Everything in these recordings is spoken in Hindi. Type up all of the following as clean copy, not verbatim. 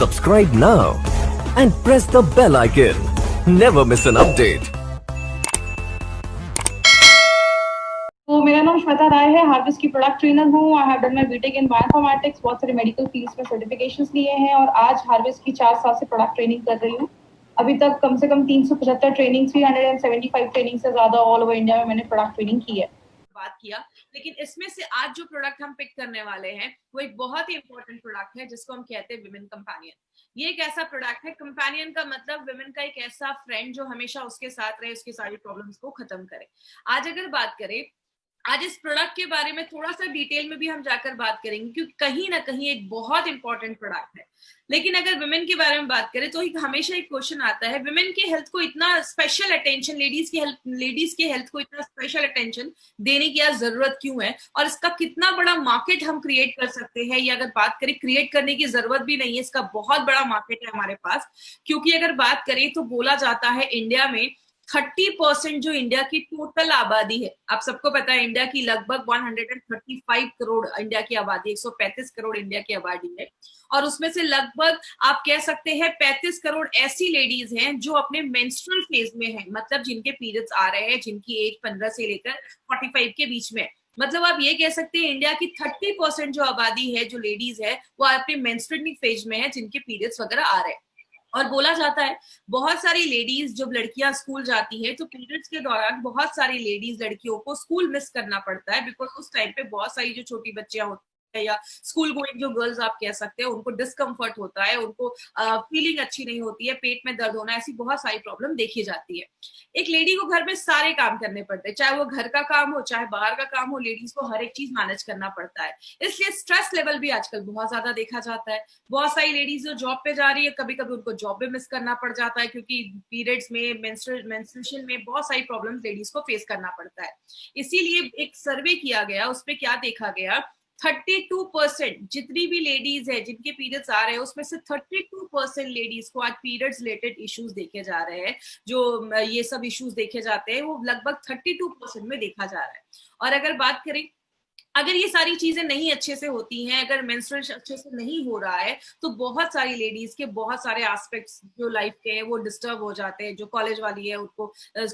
Subscribe now and press the bell icon. Never miss an update. तो मेरा नाम श्वेता राय है, हार्वेस्ट की प्रोडक्ट ट्रेनर हूँ। I have done my BTech in bioinformatics, बहुत सारे मेडिकल फील्ड्स में सर्टिफिकेशंस लिए हैं और आज हार्वेस्ट की 4 साल से प्रोडक्ट ट्रेनिंग कर रही हूँ। अभी तक कम से कम 375 ट्रेनिंग, 375 ट्रेनिंग से ज्यादा ऑल ओवर इंडिया में मैंने प्रोडक्ट ट्रेनिंग की है। बात किया, लेकिन इसमें से आज जो प्रोडक्ट हम पिक करने वाले हैं वो एक बहुत ही इंपॉर्टेंट प्रोडक्ट है जिसको हम कहते हैं विमेन कंपेनियन। ये एक ऐसा प्रोडक्ट है, कंपेनियन का मतलब विमेन का एक ऐसा फ्रेंड जो हमेशा उसके साथ रहे, उसकी सारी प्रॉब्लम्स को खत्म करे। आज अगर बात करें, आज इस प्रोडक्ट के बारे में थोड़ा सा डिटेल में भी हम जाकर बात करेंगे क्योंकि कहीं ना कहीं एक बहुत इंपॉर्टेंट प्रोडक्ट है। लेकिन अगर विमेन के बारे में बात करें तो हमेशा एक क्वेश्चन आता है, विमेन के हेल्थ को इतना स्पेशल अटेंशन, लेडीज के हेल्थ को इतना स्पेशल अटेंशन देने की यार जरूरत क्यों है और इसका कितना बड़ा मार्केट हम क्रिएट कर सकते हैं। या अगर बात करें, क्रिएट करने की जरूरत भी नहीं है, इसका बहुत बड़ा मार्केट है हमारे पास। क्योंकि अगर बात करें तो बोला जाता है इंडिया में 30% जो इंडिया की टोटल आबादी है, आप सबको पता है इंडिया की लगभग 135 करोड़ इंडिया की आबादी, 135 करोड़ इंडिया की आबादी है और उसमें से लगभग आप कह सकते हैं 35 करोड़ ऐसी लेडीज हैं जो अपने मेंस्ट्रुअल फेज में हैं, मतलब जिनके पीरियड्स आ रहे हैं, जिनकी एज 15 से लेकर 45 के बीच में। मतलब आप ये कह सकते हैं इंडिया की 30% जो आबादी है, जो लेडीज है, वो अपने मेंस्ट्रुअल फेज में है, जिनके पीरियड्स वगैरह आ रहे हैं। और बोला जाता है बहुत सारी लेडीज, जब लड़कियां स्कूल जाती है तो पीरियड्स के दौरान बहुत सारी लेडीज लड़कियों को स्कूल मिस करना पड़ता है, बिकॉज उस टाइम पे बहुत सारी जो छोटी बच्चियां होती है या स्कूल गोइंग जो गर्ल्स आप कह सकते हैं, उनको डिस्कम्फर्ट होता है, उनको फीलिंग अच्छी नहीं होती है, पेट में दर्द होना, ऐसी बहुत सारी प्रॉब्लम देखी जाती है। एक लेडी को घर में सारे काम करने पड़ते हैं, चाहे वो घर का काम हो चाहे बाहर का काम हो, लेडीज को हर एक चीज मैनेज करना पड़ता है। इसलिए स्ट्रेस लेवल भी आजकल बहुत ज्यादा देखा जाता है। बहुत सारी लेडीज जो जॉब पे जा रही है, कभी कभी उनको जॉब पे मिस करना पड़ जाता है क्योंकि पीरियड्स में, मेंस्ट्रुएशन में बहुत सारी प्रॉब्लम्स लेडीज को फेस करना पड़ता है। इसीलिए एक सर्वे किया गया, उसमें क्या देखा गया, 32% जितनी भी लेडीज है जिनके पीरियड्स आ रहे हैं, उसमें से 32% लेडीज को आज पीरियड्स रिलेटेड इश्यूज देखे जा रहे हैं। जो ये सब इश्यूज देखे जाते हैं वो लगभग 32% में देखा जा रहा है। और अगर बात करें, अगर ये सारी चीजें नहीं अच्छे से होती हैं, अगर मेंस्ट्रुएशन अच्छे से नहीं हो रहा है, तो बहुत सारी लेडीज के बहुत सारे एस्पेक्ट्स जो लाइफ के हैं वो डिस्टर्ब हो जाते हैं। जो कॉलेज वाली है उनको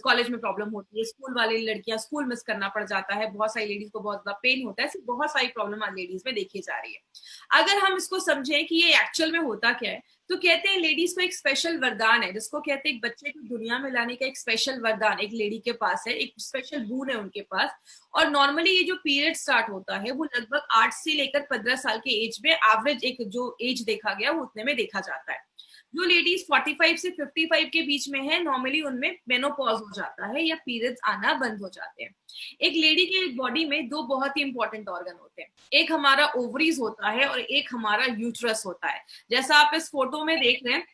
कॉलेज में प्रॉब्लम होती है, स्कूल वाली लड़कियां स्कूल मिस करना पड़ जाता है, बहुत सारी लेडीज को बहुत ज्यादा पेन होता है, ऐसी बहुत सारी प्रॉब्लम आज लेडीज में देखी जा रही है। अगर हम इसको समझें कि ये एक्चुअल में होता क्या है, तो कहते हैं लेडीज को एक स्पेशल वरदान है, जिसको कहते हैं एक बच्चे को दुनिया में लाने का एक स्पेशल वरदान एक लेडी के पास है, एक स्पेशल बून है उनके पास। और नॉर्मली ये जो पीरियड स्टार्ट होता है वो लगभग 8 से लेकर 15 साल के एज में, एवरेज एक जो एज देखा गया वो उतने में देखा जाता है। जो लेडीज 45 से 55 के बीच में है, नॉर्मली उनमें मेनोपॉज हो जाता है या पीरियड्स आना बंद हो जाते हैं। एक लेडी के बॉडी में दो बहुत ही इंपॉर्टेंट ऑर्गन होते हैं, एक हमारा ओवरीज होता है और एक हमारा यूट्रस होता है। जैसा आप इस फोटो में देख रहे हैं,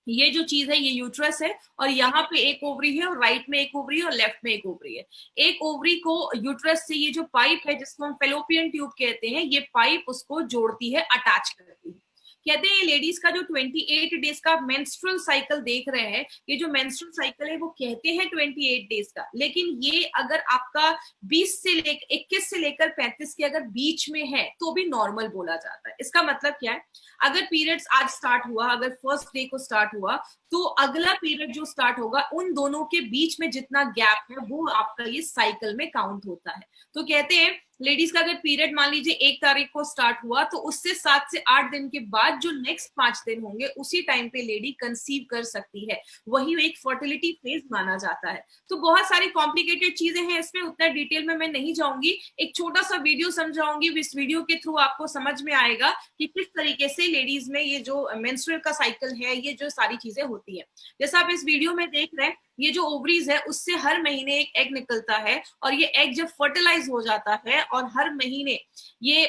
ये जो चीज है ये यूट्रस है और यहाँ पे एक ओवरी है और राइट में एक ओवरी है और लेफ्ट में एक ओवरी है। एक ओवरी को यूट्रस से ये जो पाइप है जिसको हम फेलोपियन ट्यूब कहते हैं, ये पाइप उसको जोड़ती है, अटैच करती है। कहते हैं ये लेडीज का जो 28 डेज का मेंस्ट्रुअल साइकिल देख रहे हैं, ये जो मेंस्ट्रुअल साइकिल है वो कहते हैं 28 डेज का, लेकिन ये अगर आपका 21 से लेकर 35 के अगर बीच में है तो भी नॉर्मल बोला जाता है। इसका मतलब क्या है, अगर पीरियड्स आज स्टार्ट हुआ, अगर फर्स्ट डे को स्टार्ट हुआ, तो अगला पीरियड जो स्टार्ट होगा उन दोनों के बीच में जितना गैप है वो आपका ये साइकिल में काउंट होता है। तो कहते हैं लेडीज का अगर पीरियड मान लीजिए 1 तारीख को स्टार्ट हुआ तो उससे 7 से 8 दिन के बाद जो नेक्स्ट 5 दिन होंगे उसी टाइम पे लेडी कंसीव कर सकती है, वही एक फर्टिलिटी फेज माना जाता है। तो बहुत सारी कॉम्प्लिकेटेड चीजें हैं इसमें, उतना डिटेल में मैं नहीं जाऊंगी, एक छोटा सा वीडियो समझाऊंगी, इस वीडियो के थ्रू आपको समझ में आएगा कि किस तरीके से लेडीज में ये जो मेंस्ट्रुअल का साइकिल है, ये जो सारी चीजें होती है। जैसा आप इस वीडियो में देख रहे हैं, ये जो ओवरीज है उससे हर महीने एक एग निकलता है और ये एग जब फर्टिलाइज हो जाता है और हर महीने ये,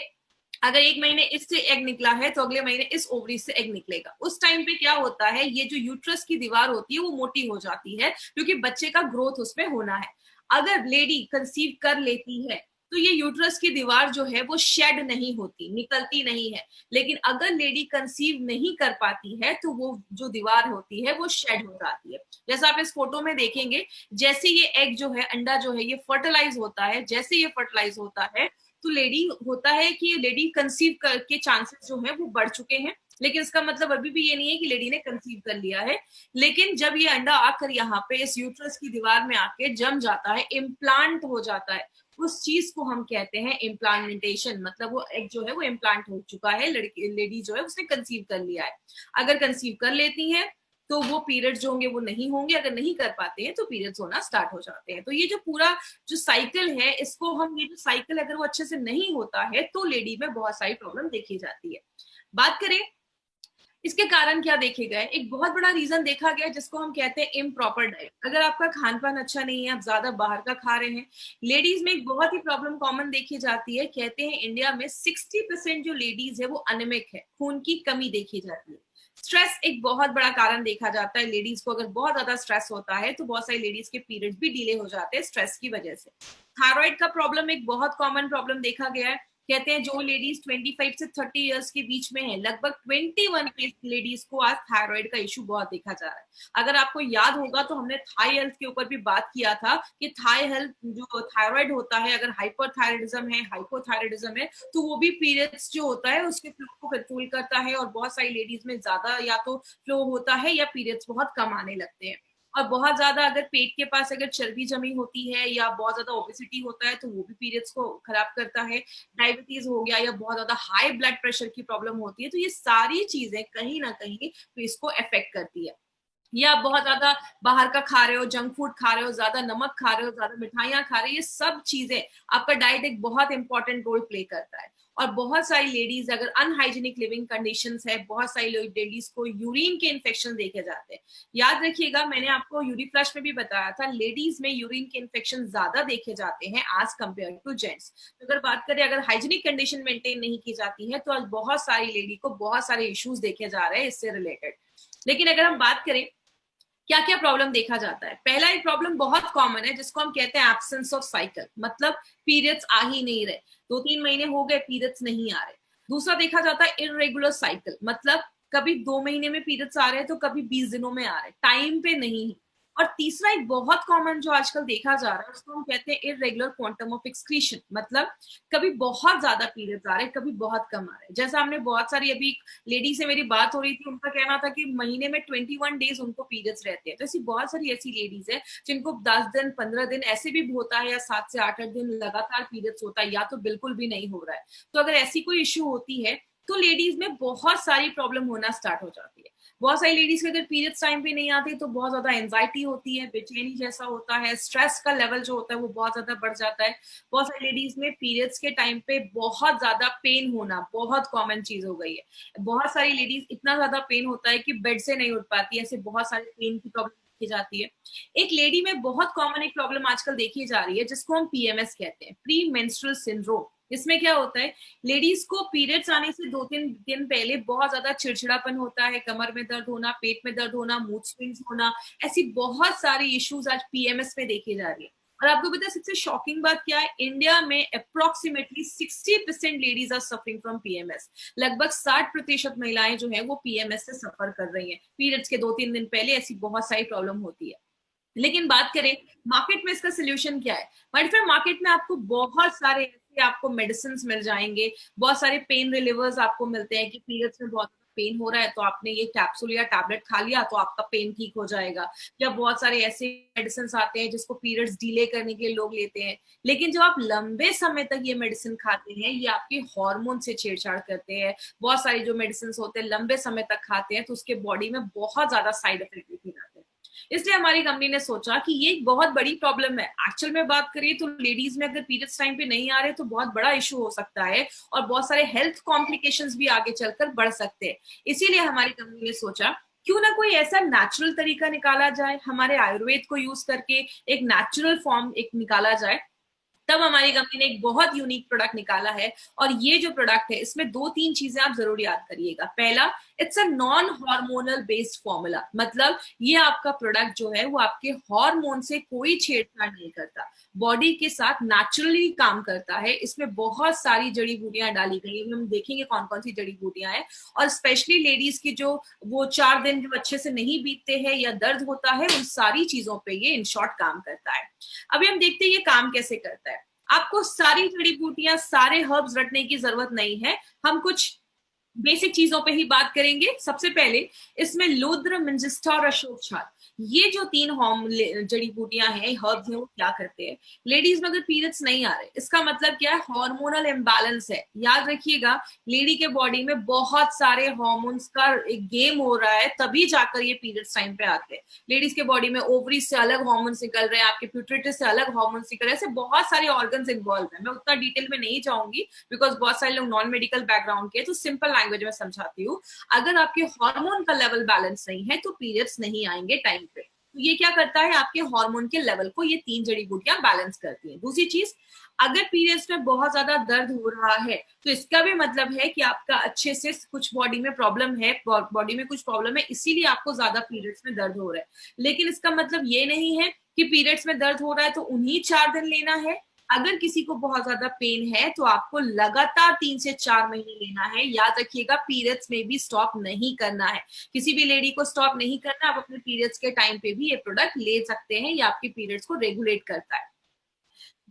अगर एक महीने इससे एग निकला है तो अगले महीने इस ओवरी से एग निकलेगा। उस टाइम पे क्या होता है, ये जो यूट्रस की दीवार होती है वो मोटी हो जाती है क्योंकि बच्चे का ग्रोथ उसमें होना है। अगर लेडी कंसीव कर लेती है तो ये यूट्रस की दीवार जो है वो शेड नहीं होती, निकलती नहीं है। लेकिन अगर लेडी कंसीव नहीं कर पाती है तो वो जो दीवार होती है वो शेड हो जाती है। जैसा आप इस फोटो में देखेंगे, जैसे ये एग जो है, अंडा जो है, ये फर्टिलाइज होता है, जैसे ये फर्टिलाइज होता है तो लेडी होता है कि लेडी कंसीव के चांसेस जो है वो बढ़ चुके हैं। लेकिन इसका मतलब अभी भी ये नहीं है कि लेडी ने कंसीव कर लिया है। लेकिन जब ये अंडा आकर यहाँ पे इस यूट्रस की दीवार में आके जम जाता है, इम्प्लांट हो जाता है, उस चीज को हम कहते हैं इम्प्लांटेशन। मतलब वो एग जो है वो इम्प्लांट हो चुका है, लड़की लेडी जो है उसने कंसीव कर लिया है। अगर कंसीव कर लेती है तो वो पीरियड्स जो होंगे वो नहीं होंगे, अगर नहीं कर पाते हैं तो पीरियड्स होना स्टार्ट हो जाते हैं। तो ये जो पूरा जो साइकिल है, इसको हम, ये जो साइकिल अगर वो अच्छे से नहीं होता है तो लेडी में बहुत सारी प्रॉब्लम देखी जाती है। बात करें इसके कारण क्या देखे गए, एक बहुत बड़ा रीजन देखा गया जिसको हम कहते हैं इम्प्रॉपर डाइट। अगर आपका खान पान अच्छा नहीं है, आप ज्यादा बाहर का खा रहे हैं, लेडीज में एक बहुत ही प्रॉब्लम कॉमन देखी जाती है। कहते हैं इंडिया में 60% जो लेडीज है वो अनिमिक है, खून की कमी देखी जाती है। स्ट्रेस एक बहुत बड़ा कारण देखा जाता है। लेडीज को अगर बहुत ज्यादा स्ट्रेस होता है तो बहुत सारी लेडीज के पीरियड्स भी डिले हो जाते हैं स्ट्रेस की वजह से। थायराइड का प्रॉब्लम एक बहुत कॉमन प्रॉब्लम देखा गया है। कहते हैं जो लेडीज 25 से 30 इयर्स के बीच में है, लगभग 21 लेडीज को आज थायराइड का इशू बहुत देखा जा रहा है। अगर आपको याद होगा तो हमने थाई हेल्थ के ऊपर भी बात किया था कि थाई हेल्थ जो थायराइड होता है, अगर हाइपरथायराइडिज्म है, हाइपोथायराइडिज्म है, तो वो भी पीरियड्स जो होता है उसके फ्लो को कंट्रोल करता है। और बहुत सारी लेडीज में ज्यादा या तो फ्लो होता है या पीरियड्स बहुत कम आने लगते हैं। और बहुत ज्यादा अगर पेट के पास अगर चर्बी जमी होती है या बहुत ज्यादा ओबेसिटी होता है तो वो भी पीरियड्स को खराब करता है। डायबिटीज हो गया या बहुत ज्यादा हाई ब्लड प्रेशर की प्रॉब्लम होती है, तो ये सारी चीजें कहीं ना कहीं इसको अफेक्ट करती है। या आप बहुत ज्यादा बाहर का खा रहे हो, जंक फूड खा रहे हो, ज्यादा नमक खा रहे हो, ज्यादा मिठाइयां खा रहे हो, ये सब चीजें, आपका डाइट एक बहुत इंपॉर्टेंट रोल प्ले करता है। और बहुत सारी लेडीज अगर अनहाइजीनिक लिविंग कंडीशंस है, बहुत सारी लेडीज को यूरिन के इन्फेक्शन देखे जाते हैं। याद रखिएगा, मैंने आपको यूरीफ्लश में भी बताया था, लेडीज में यूरिन के इन्फेक्शन ज्यादा देखे जाते हैं आज कंपेयर टू जेंट्स। तो अगर बात करें, अगर हाइजीनिक कंडीशन मेंटेन नहीं की जाती है तो आज बहुत सारी लेडी को बहुत सारे इश्यूज देखे जा रहे हैं इससे रिलेटेड। लेकिन अगर हम बात करें क्या क्या प्रॉब्लम देखा जाता है, पहला एक प्रॉब्लम बहुत कॉमन है जिसको हम कहते हैं एब्सेंस ऑफ साइकिल, मतलब पीरियड्स आ ही नहीं रहे, 2-3 महीने हो गए पीरियड्स नहीं आ रहे। दूसरा देखा जाता है इररेगुलर साइकिल, मतलब कभी 2 महीने में पीरियड्स आ रहे हैं तो कभी 20 दिनों में आ रहे, टाइम पे नहीं है। और तीसरा एक बहुत कॉमन जो आजकल देखा जा रहा है उसको हम कहते हैं इररेगुलर क्वांटम ऑफ एक्सक्रीशन, मतलब कभी बहुत ज्यादा पीरियड्स आ रहे हैं, कभी बहुत कम आ रहे हैं। जैसा हमने बहुत सारी, अभी लेडी से मेरी बात हो रही थी, उनका कहना था कि महीने में 21 डेज उनको पीरियड्स रहते हैं। तो ऐसी बहुत सारी ऐसी लेडीज है जिनको 10 दिन 15 दिन ऐसे भी होता है, या 7 से 8 दिन लगातार पीरियड्स होता है, या तो बिल्कुल भी नहीं हो रहा है। तो अगर ऐसी कोई इश्यू होती है तो लेडीज में बहुत सारी प्रॉब्लम होना स्टार्ट हो जाती है। बहुत सारी लेडीज के अगर पीरियड्स टाइम पे नहीं आती तो बहुत ज्यादा एंजाइटी होती है, बेचैनी जैसा होता है, स्ट्रेस का लेवल जो होता है वो बहुत ज्यादा बढ़ जाता है। बहुत सारी लेडीज में पीरियड्स के टाइम पे बहुत ज्यादा पेन होना बहुत कॉमन चीज हो गई है। बहुत सारी लेडीज इतना ज्यादा पेन होता है कि बेड से नहीं उठ पाती, ऐसे बहुत सारे पेन की प्रॉब्लम देखी जाती है। एक लेडी में बहुत कॉमन एक प्रॉब्लम आजकल देखी जा रही है जिसको हम पीएमएस कहते हैं, प्री मेंस्ट्रुअल सिंड्रोम। इसमें क्या होता है, लेडीज को पीरियड्स आने से 2-3 दिन पहले बहुत ज्यादा चिड़चिड़ापन होता है, कमर में दर्द होना, पेट में दर्द होना, मूड स्विंग्स होना, ऐसी बहुत सारी इश्यूज आज पीएमएस में देखी जा रही है। और आपको पता है सबसे शॉकिंग बात क्या है, इंडिया में approximately 60% ladies are suffering from PMS. लगभग 60% महिलाएं जो है वो पीएमएस से सफर कर रही हैं। पीरियड्स के 2-3 दिन पहले ऐसी बहुत सारी प्रॉब्लम होती है। लेकिन बात करें मार्केट में इसका सोल्यूशन क्या है, माय फ्रेंड, मार्केट में आपको बहुत सारे ऐसे आपको मेडिसिन मिल जाएंगे, बहुत सारे पेन रिलीवर्स आपको मिलते हैं कि पीरियड्स में बहुत पेन हो रहा है तो आपने ये कैप्सूल या टैबलेट खा लिया तो आपका पेन ठीक हो जाएगा। या बहुत सारे ऐसे मेडिसिन आते हैं जिसको पीरियड्स डिले करने के लिए लोग लेते हैं। लेकिन जब आप लंबे समय तक ये मेडिसिन खाते हैं, ये आपके हार्मोन से छेड़छाड़ करते हैं। बहुत सारी जो मेडिसिन होते हैं लंबे समय तक खाते हैं तो उसके बॉडी में बहुत ज्यादा साइड इफेक्ट देखे जाते हैं। इसलिए हमारी कंपनी ने सोचा कि ये एक बहुत बड़ी प्रॉब्लम है। एक्चुअल में बात करिए तो लेडीज में अगर पीरियड्स टाइम पे नहीं आ रहे तो बहुत बड़ा इशू हो सकता है और बहुत सारे हेल्थ कॉम्प्लिकेशंस भी आगे चलकर बढ़ सकते हैं। इसीलिए हमारी कंपनी ने सोचा क्यों ना कोई ऐसा नेचुरल तरीका निकाला जाए, हमारे आयुर्वेद को यूज करके एक नेचुरल फॉर्म एक निकाला जाए। तब हमारी कंपनी ने एक बहुत यूनिक प्रोडक्ट निकाला है। और ये जो प्रोडक्ट है इसमें 2-3 चीजें आप जरूर याद करिएगा। पहला, it's a non hormonal based formula, मतलब ये आपका प्रोडक्ट जो है वो आपके हार्मोन से कोई छेड़छाड़ नहीं करता, बॉडी के साथ नेचुरली काम करता है। इसमें बहुत सारी जड़ी बूटियां डाली गई है, हम देखेंगे कौन कौन सी जड़ी बूटियां हैं। और स्पेशली लेडीज की जो वो 4 दिन जो अच्छे से नहीं बीतते हैं या दर्द होता है, उन सारी चीजों पे ये इन शॉर्ट काम करता है। अभी हम देखते हैं ये काम कैसे करता है। आपको सारी जड़ी बूटियां, सारे हर्ब्स रटने की जरूरत नहीं है। हम कुछ बेसिक चीजों पे ही बात करेंगे। सबसे पहले इसमें लूद्र, मिंजिस्टा और अशोक छाल, ये जो 3 जड़ी बूटियां हैं, हर्ब्स हैं, वो क्या करते हैं? लेडीज में अगर पीरियड्स नहीं आ रहे, इसका मतलब क्या है? हार्मोनल इम्बैलेंस है। याद रखिएगा, लेडी के बॉडी में बहुत सारे हार्मोन्स का एक गेम हो रहा है, तभी जाकर ये पीरियड्स टाइम पे आते हैं। लेडीज के बॉडी में ओवरी से अलग हार्मोन्स निकल रहे हैं, आपके प्यूटरेटस से अलग हार्मोन्स निकल रहे हैं, ऐसे बहुत सारे ऑर्गन्स इन्वॉल्व है। मैं उतना डिटेल में नहीं जाऊंगी बिकॉज बहुत सारे लोग नॉन मेडिकल बैकग्राउंड के, तो सिंपल लैंग्वेज में समझाती हूँ। अगर आपके हार्मोन का लेवल बैलेंस नहीं है तो पीरियड्स नहीं आएंगे टाइम पे। तो ये क्या करता है? आपके हार्मोन के लेवल को ये 3 जड़ी बूटियां बैलेंस करती हैं। दूसरी चीज, अगर पीरियड्स में बहुत ज्यादा दर्द हो रहा है तो इसका भी मतलब है कि आपका अच्छे से कुछ बॉडी में प्रॉब्लम है, बॉडी में कुछ प्रॉब्लम है, इसीलिए आपको ज्यादा पीरियड्स में दर्द हो रहा है। लेकिन इसका मतलब ये नहीं है कि पीरियड्स में दर्द हो रहा है तो उन्हीं 4 दिन लेना है। अगर किसी को बहुत ज्यादा पेन है तो आपको लगातार 3 से 4 महीने लेना है। याद रखिएगा, पीरियड्स में भी स्टॉप नहीं करना है। किसी भी लेडी को स्टॉप नहीं करना। आप अपने पीरियड्स के टाइम पे भी ये प्रोडक्ट ले सकते हैं। ये आपकी पीरियड्स को रेगुलेट करता है।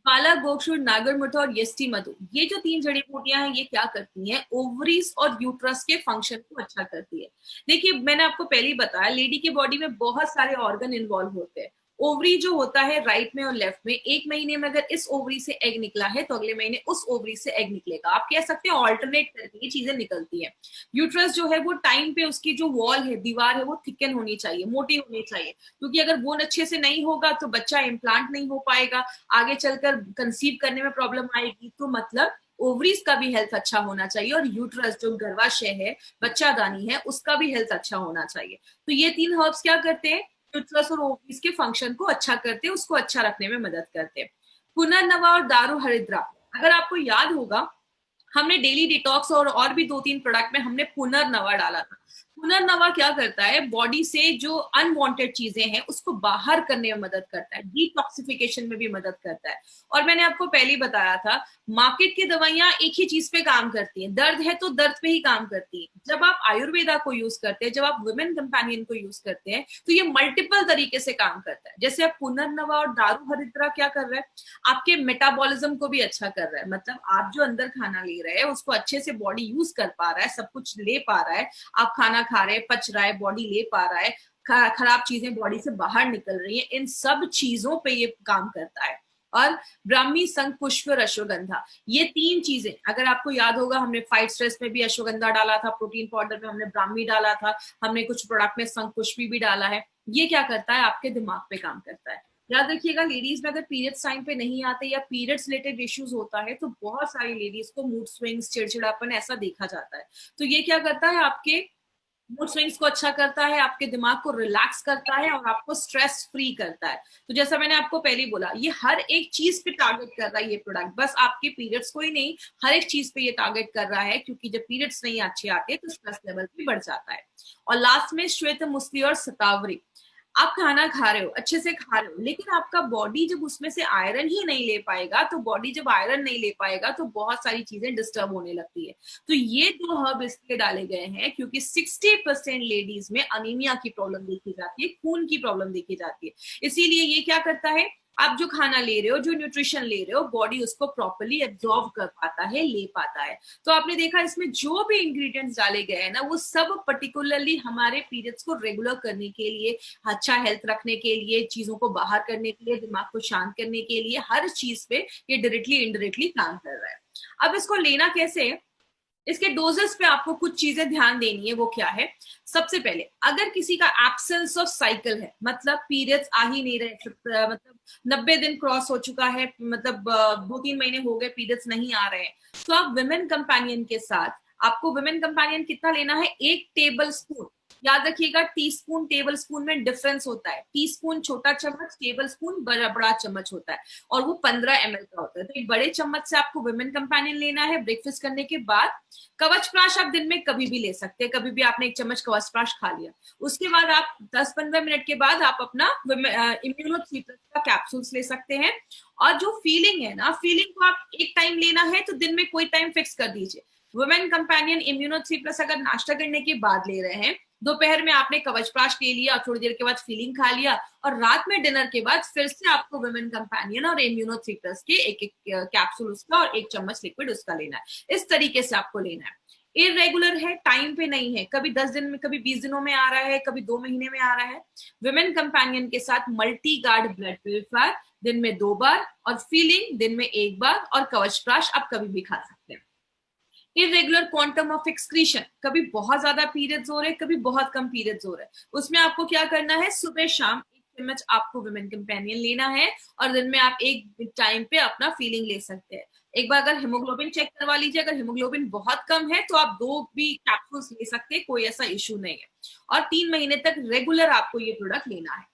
पाला, गोक्षुर, नागरमुठा और यष्टि मधु, ये जो 3 जड़ी बूटियां हैं, ये क्या करती हैं? ओवरीज और यूट्रस के फंक्शन को अच्छा करती है। देखिए, मैंने आपको पहले ही बताया, लेडी की बॉडी में बहुत सारे ऑर्गन इन्वॉल्व होते हैं। ओवरी जो होता है राइट में और लेफ्ट में, एक महीने में अगर इस ओवरी से एग निकला है तो अगले महीने उस ओवरी से एग निकलेगा। आप कह सकते हैं ऑल्टरनेट करके ये चीजें निकलती है। यूट्रस जो है वो टाइम पे, उसकी जो वॉल है, दीवार है, वो थिकन होनी चाहिए, मोटी होनी चाहिए, क्योंकि अगर वो अच्छे से नहीं होगा तो बच्चा इम्प्लांट नहीं हो पाएगा, आगे चलकर कंसीव करने में प्रॉब्लम आएगी। तो मतलब ओवरीज का भी हेल्थ अच्छा होना चाहिए और यूट्रस जो गर्भाशय है, बच्चादानी है, उसका भी हेल्थ अच्छा होना चाहिए। तो ये 3 हर्ब्स क्या करते हैं? यूट्रस और ओवरीज के फंक्शन को अच्छा करते हैं, उसको अच्छा रखने में मदद करते हैं। पुनर्नवा और दारू हरिद्रा, अगर आपको याद होगा, हमने डेली डिटॉक्स और भी 2-3 प्रोडक्ट में हमने पुनर्नवा डाला था। पुनर्नवा क्या करता है? बॉडी से जो अनवांटेड चीजें हैं उसको बाहर करने में मदद करता है, डिटॉक्सिफिकेशन में भी मदद करता है। और मैंने आपको पहले ही बताया था, मार्केट की दवाइयां एक ही चीज पे काम करती हैं, दर्द है तो दर्द पे ही काम करती है। जब आप आयुर्वेदा को यूज करते हैं, जब आप वुमेन कंपेनियन को यूज करते हैं, तो ये मल्टीपल तरीके से काम करता है। जैसे आप पुनर्नवा और दारू हरिद्रा क्या कर रहा है? आपके मेटाबॉलिज्म को भी अच्छा कर रहा है। मतलब आप जो अंदर खाना ले रहे हैं उसको अच्छे से बॉडी यूज कर पा रहा है, सब कुछ ले पा रहा है, आप खाना खा रहे हैं, पच रहा है, बॉडी ले पा रहा है, खराब चीजें बॉडी से बाहर निकल रही हैं, इन सब चीजों पे ये काम करता है। और ब्राह्मी, संघ पुष्प और अश्वगंधा, ये 3 चीजें, अगर आपको याद होगा, हमने फाइट स्ट्रेस में भी अश्वगंधा डाला था, प्रोटीन पाउडर में हमने ब्राह्मी डाला था, हमने कुछ प्रोडक्ट में संघ पुष्प भी डाला है। ये क्या करता है? आपके दिमाग पे काम करता है। याद रखिएगा, लेडीज में अगर पीरियड्स टाइम पे नहीं आते या पीरियड्स रिलेटेड इश्यूज होता है तो बहुत सारी लेडीज को मूड स्विंग्स, चिड़चिड़ापन ऐसा देखा जाता है। तो ये क्या करता है? आपके मूड स्विंग्स को अच्छा करता है, आपके दिमाग को रिलैक्स करता है और आपको स्ट्रेस फ्री करता है। तो जैसा मैंने आपको पहले ही बोला, ये हर एक चीज पे टारगेट कर रहा है ये प्रोडक्ट, बस आपके पीरियड्स को ही नहीं, हर एक चीज पे ये टारगेट कर रहा है, क्योंकि जब पीरियड्स नहीं अच्छे आते तो स्ट्रेस लेवल भी बढ़ जाता है। और लास्ट में श्वेत मुस्ली और सतावरी, आप खाना खा रहे हो, अच्छे से खा रहे हो, लेकिन आपका बॉडी जब उसमें से आयरन ही नहीं ले पाएगा, तो बॉडी जब आयरन नहीं ले पाएगा तो बहुत सारी चीजें डिस्टर्ब होने लगती है। तो ये 2 हर्ब इसलिए डाले गए हैं क्योंकि 60% लेडीज में अनीमिया की प्रॉब्लम देखी जाती है, खून की प्रॉब्लम देखी जाती है। इसीलिए ये क्या करता है? आप जो खाना ले रहे हो, जो न्यूट्रिशन ले रहे हो, बॉडी उसको प्रॉपर्ली एब्जॉर्ब कर पाता है, ले पाता है। तो आपने देखा, इसमें जो भी इंग्रेडिएंट्स डाले गए हैं ना, वो सब पर्टिकुलरली हमारे पीरियड्स को रेगुलर करने के लिए, अच्छा हेल्थ रखने के लिए, चीजों को बाहर करने के लिए, दिमाग को शांत करने के लिए, हर चीज पे ये डायरेक्टली इनडायरेक्टली काम कर रहा है। अब इसको लेना कैसे है? इसके डोजेस पे आपको कुछ चीजें ध्यान देनी है। वो क्या है? सबसे पहले, अगर किसी का एब्सेंस ऑफ साइकिल है, मतलब पीरियड्स आ ही नहीं रहे, मतलब 90 दिन क्रॉस हो चुका है, मतलब 2-3 महीने हो गए पीरियड्स नहीं आ रहे हैं, तो आप विमेन कंपेनियन के साथ, आपको विमेन कंपेनियन कितना लेना है? 1 टेबल स्पून। याद रखिएगा, टीस्पून टेबल स्पून में डिफरेंस होता है। टीस्पून छोटा चम्मच, टेबल स्पून बड़ा चम्मच होता है, और वो 15 ml का होता है। तो एक बड़े चम्मच से आपको विमेन कंपेनियन लेना है ब्रेकफास्ट करने के बाद। कवचप्राश आप दिन में कभी भी ले सकते हैं, कभी भी आपने 1 चम्मच कवचप्राश खा लिया, उसके बाद आप 10-15 मिनट के बाद आप अपना इम्यूनो-3 प्लस का कैप्सूल्स ले सकते हैं। और जो फीलिंग है ना, फीलिंग को आप एक टाइम लेना है तो दिन में कोई टाइम फिक्स कर दीजिए। वुमेन कंपेनियन इम्यूनो-3 प्लस अगर नाश्ता करने के बाद ले रहे हैं, दोपहर में आपने कवचप्राश ले लिया, थोड़ी देर के बाद फीलिंग खा लिया, और रात में डिनर के बाद फिर से आपको वुमेन कंपेनियन और इम्यूनो-3 प्लस के एक कैप्सूल उसका और 1 चम्मच लिक्विड उसका लेना है। इस तरीके से आपको लेना है। इरेगुलर है, टाइम पे नहीं है, कभी 10 दिन में, कभी 20 दिनों में आ रहा है, कभी 2 महीने में आ रहा है। विमेन कंपेनियन के साथ मल्टी गार्ड ब्लड प्यूरिफायर दिन में 2 बार, और फीलिंग दिन में 1 बार, और कवच प्राश आप कभी भी खा सकते हैं। इरेगुलर क्वांटम ऑफ एक्सक्रीशन, कभी बहुत ज्यादा पीरियड्स हो रहे हैं, कभी बहुत कम पीरियड्स हो रहे हैं, उसमें आपको क्या करना है, सुबह शाम 1 चम्मच आपको विमेन कंपेनियन लेना है, और दिन में आप एक टाइम पे अपना फीलिंग ले सकते हैं। एक बार अगर हिमोग्लोबिन चेक करवा लीजिए, अगर हिमोग्लोबिन बहुत कम है तो आप 2 भी कैप्सूल्स ले सकते हैं, कोई ऐसा इश्यू नहीं है, और 3 महीने तक रेगुलर आपको ये प्रोडक्ट लेना है।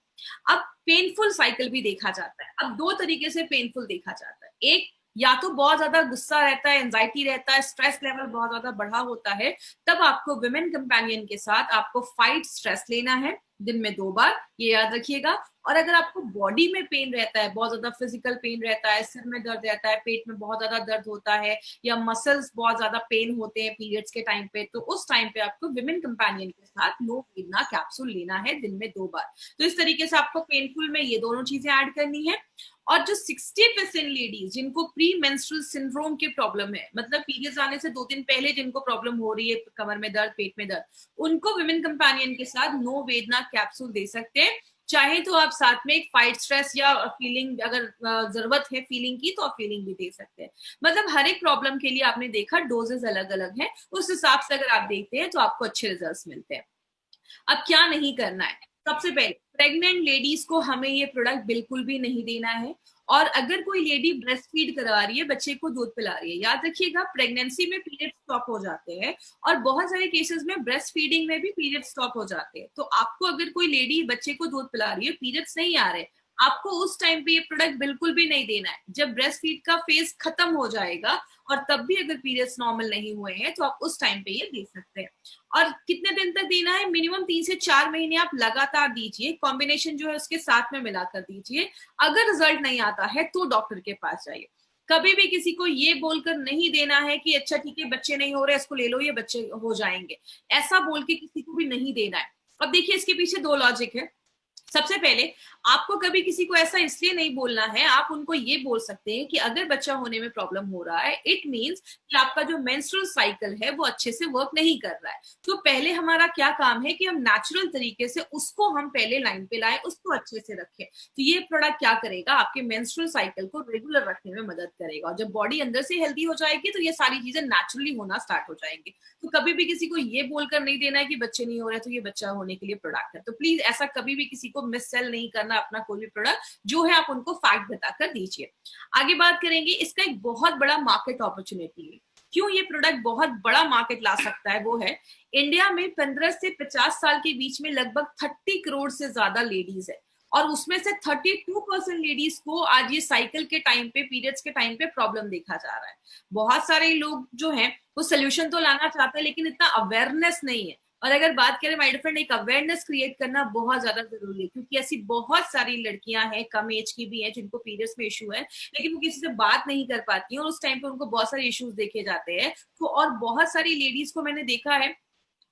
अब पेनफुल साइकिल भी देखा जाता है। अब 2 तरीके से पेनफुल देखा जाता है, एक या तो बहुत ज्यादा गुस्सा रहता है, एंजाइटी रहता है, स्ट्रेस लेवल बहुत ज्यादा बढ़ा होता है, तब आपको विमेन कंपेनियन के साथ आपको फाइट स्ट्रेस लेना है दिन में 2 बार, ये याद रखिएगा। और अगर आपको बॉडी में पेन रहता है, बहुत ज्यादा फिजिकल पेन रहता है, सिर में दर्द रहता है, पेट में बहुत ज्यादा दर्द होता है, या मसल्स बहुत ज्यादा पेन होते हैं पीरियड्स के टाइम पे, तो उस टाइम पे आपको विमेन कंपेनियन के साथ नो वेदना कैप्सूल लेना है दिन में 2 बार। तो इस तरीके से आपको पेनफुल में ये दोनों चीजें ऐड करनी है। और जो 60% लेडीज जिनको प्री मेंस्ट्रुअल सिंड्रोम की प्रॉब्लम है, मतलब पीरियड्स आने से 2 दिन पहले जिनको प्रॉब्लम हो रही है, कमर में दर्द, पेट में दर्द, उनको विमेन कंपेनियन के साथ नो वेदना कैप्सूल दे सकते हैं। चाहे तो आप साथ में एक फाइट स्ट्रेस या फीलिंग, अगर जरूरत है फीलिंग की तो आप फीलिंग भी दे सकते हैं। मतलब हर एक प्रॉब्लम के लिए आपने देखा डोजेस अलग अलग है, उस हिसाब से अगर आप देखते हैं तो आपको अच्छे रिजल्ट्स मिलते हैं। अब क्या नहीं करना है, सबसे पहले प्रेग्नेंट लेडीज को हमें ये प्रोडक्ट बिल्कुल भी नहीं देना है। और अगर कोई लेडी ब्रेस्ट फीड करवा रही है, बच्चे को दूध पिला रही है, याद रखिएगा प्रेगनेंसी में पीरियड स्टॉप हो जाते हैं, और बहुत सारे केसेस में ब्रेस्ट फीडिंग में भी पीरियड स्टॉप हो जाते हैं। तो आपको अगर कोई लेडी बच्चे को दूध पिला रही है, पीरियड्स नहीं आ रहे, आपको उस टाइम पे ये प्रोडक्ट बिल्कुल भी नहीं देना है। जब ब्रेस्ट फीड का फेज खत्म हो जाएगा और तब भी अगर पीरियड्स नॉर्मल नहीं हुए हैं तो आप उस टाइम पे ये दे सकते हैं। और कितने दिन तक देना है, मिनिमम 3 से 4 महीने आप लगातार दीजिए, कॉम्बिनेशन जो है उसके साथ में मिलाकर दीजिए। अगर रिजल्ट नहीं आता है तो डॉक्टर के पास जाइए। कभी भी किसी को ये बोलकर नहीं देना है कि अच्छा ठीक है बच्चे नहीं हो रहे, इसको ले लो ये बच्चे हो जाएंगे, ऐसा बोल के किसी को भी नहीं देना है। अब देखिए इसके पीछे 2 लॉजिक है। सबसे पहले आपको कभी किसी को ऐसा इसलिए नहीं बोलना है, आप उनको ये बोल सकते हैं कि अगर बच्चा होने में प्रॉब्लम हो रहा है, इट मींस कि आपका जो मेंस्ट्रुअल साइकिल है वो अच्छे से वर्क नहीं कर रहा है। तो पहले हमारा क्या काम है कि हम नेचुरल तरीके से उसको हम पहले लाइन पे लाएं, उसको अच्छे से रखें। तो ये प्रोडक्ट क्या करेगा, आपके मेंस्ट्रुअल साइकिल को रेगुलर रखने में मदद करेगा। और जब बॉडी अंदर से हेल्दी हो जाएगी तो ये सारी चीजें नेचुरली होना स्टार्ट हो जाएंगी। तो कभी भी किसी को ये बोलकर नहीं देना है कि बच्चे नहीं हो रहे तो ये बच्चा होने के लिए प्रोडक्ट है। तो प्लीज ऐसा कभी भी किसी को मिस सेल नहीं करना अपना कोई भी प्रोडक्ट, जो है आप उनको फैक्ट बताकर दीजिए। आगे बात करेंगे, इसका एक बहुत बड़ा मार्केट अपॉर्चुनिटी है। क्यों ये प्रोडक्ट बहुत बड़ा मार्केट ला सकता है, वो है इंडिया में 15 से 50 साल के बीच में लगभग 30 करोड़ से ज्यादा लेडीज है, और उसमें से 32% लेडीज को आज ये साइकिल के टाइम पे, पीरियड्स के टाइम पे प्रॉब्लम देखा जा रहा है। बहुत सारे लोग जो हैं वो सोल्यूशन तो लाना चाहते हैं, लेकिन इतना अवेयरनेस नहीं है। और अगर बात करें माय डियर फ्रेंड, एक अवेयरनेस क्रिएट करना बहुत ज्यादा जरूरी है, क्योंकि ऐसी बहुत सारी लड़कियां हैं, कम एज की भी हैं, जिनको पीरियड्स में इशू है, लेकिन वो किसी से बात नहीं कर पाती हैं, और उस टाइम पे उनको बहुत सारे इश्यूज देखे जाते हैं। तो और बहुत सारी लेडीज को मैंने देखा है,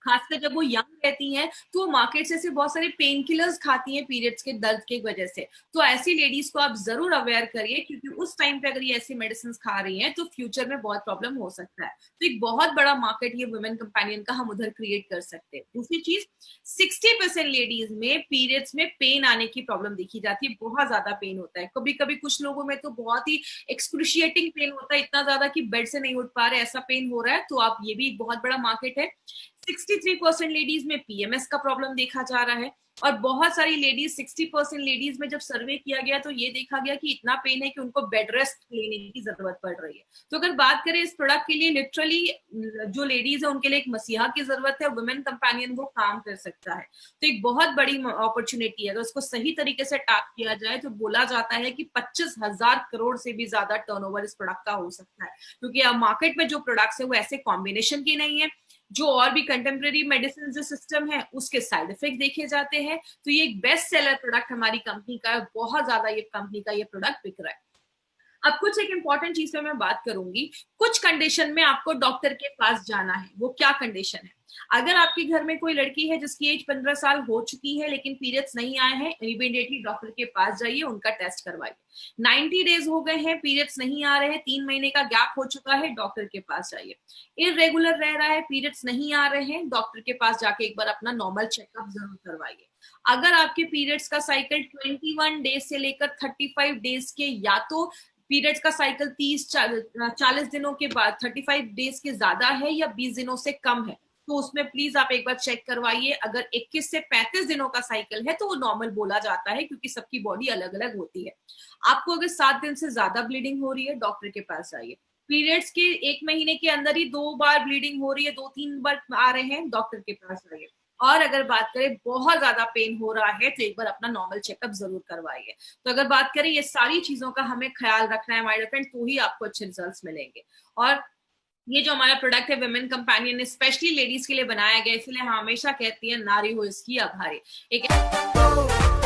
खासकर जब वो यंग रहती हैं, तो वो मार्केट से बहुत सारे पेन किलर्स खाती हैं पीरियड्स के दर्द की वजह से। तो ऐसी लेडीज को आप जरूर अवेयर करिए, क्योंकि उस टाइम पे अगर ये ऐसी मेडिसिन खा रही हैं तो फ्यूचर में बहुत प्रॉब्लम हो सकता है। तो एक बहुत बड़ा मार्केट ये वुमेन कंपेनियन का हम उधर क्रिएट कर सकते हैं। दूसरी चीज, 60% लेडीज में पीरियड्स में पेन आने की प्रॉब्लम देखी जाती है, बहुत ज्यादा पेन होता है। कभी कभी कुछ लोगों में तो बहुत ही एक्सक्रूशिएटिंग पेन होता है, इतना ज्यादा कि बेड से नहीं उठ पा रहे, ऐसा पेन हो रहा है। तो आप, ये भी एक बहुत बड़ा मार्केट है। 63% लेडीज में पीएमएस का प्रॉब्लम देखा जा रहा है, और बहुत सारी लेडीज, 60% लेडीज में जब सर्वे किया गया तो ये देखा गया कि इतना पेन है कि उनको बेड रेस्ट लेने की जरूरत पड़ रही है। तो अगर बात करें इस प्रोडक्ट के लिए, लिटरली जो लेडीज है उनके लिए एक मसीहा की जरूरत है, वुमेन कंपेनियन वो काम कर सकता है। तो एक बहुत बड़ी अपॉर्चुनिटी है, अगर उसको सही तरीके से टैप किया जाए तो बोला जाता है कि 25,000 करोड़ से भी ज्यादा टर्नओवर इस प्रोडक्ट का हो सकता है। क्योंकि अब मार्केट में जो प्रोडक्ट्स है वो ऐसे कॉम्बिनेशन के नहीं है, जो और भी कंटेम्प्रेरी मेडिसिन जो सिस्टम है उसके साइड इफेक्ट देखे जाते हैं। तो ये एक बेस्ट सेलर प्रोडक्ट हमारी कंपनी का है, बहुत ज्यादा ये कंपनी का ये प्रोडक्ट बिक रहा है। अब कुछ एक इंपॉर्टेंट चीज पे मैं बात करूंगी, कुछ कंडीशन में आपको डॉक्टर के पास जाना है। वो क्या कंडीशन है, अगर आपके घर में कोई लड़की है जिसकी एज 15 साल हो चुकी है लेकिन पीरियड्स नहीं आए हैं, इमीडिएटली डॉक्टर के पास जाइए, उनका टेस्ट करवाइए। 90 डेज हो गए हैं, पीरियड्स नहीं आ रहे हैं, 3 महीने का गैप हो चुका है, डॉक्टर के पास जाइए। इरेगुलर रह रहा है, पीरियड्स नहीं आ रहे हैं, डॉक्टर के पास जाके एक बार अपना नॉर्मल चेकअप जरूर करवाइए। अगर आपके पीरियड्स का साइकिल 21 डेज से लेकर 35 डेज के, या तो पीरियड्स का साइकिल 30-40 दिनों के बाद 35 डेज के ज्यादा है या 20 दिनों से कम है, तो उसमें प्लीज आप एक बार चेक करवाइए। अगर 21 से 35 दिनों का साइकिल है तो वो नॉर्मल बोला जाता है, क्योंकि सबकी बॉडी अलग अलग होती है। आपको अगर 7 दिन से ज्यादा ब्लीडिंग हो रही है, डॉक्टर के पास जाइए। पीरियड्स के 1 महीने के अंदर ही 2 बार ब्लीडिंग हो रही है, 2-3 बार आ रहे हैं, डॉक्टर के पास जाइए। और अगर बात करें बहुत ज्यादा पेन हो रहा है तो एक बार अपना नॉर्मल चेकअप जरूर करवाइए। तो अगर बात करें ये सारी चीजों का हमें ख्याल रखना है माय फ्रेंड, तो ही आपको अच्छे रिजल्ट्स मिलेंगे। और ये जो हमारा प्रोडक्ट है विमेन कंपेनियन, स्पेशली लेडीज के लिए बनाया गया, इसलिए हम हमेशा कहती है नारी हो इसकी आभारी। एक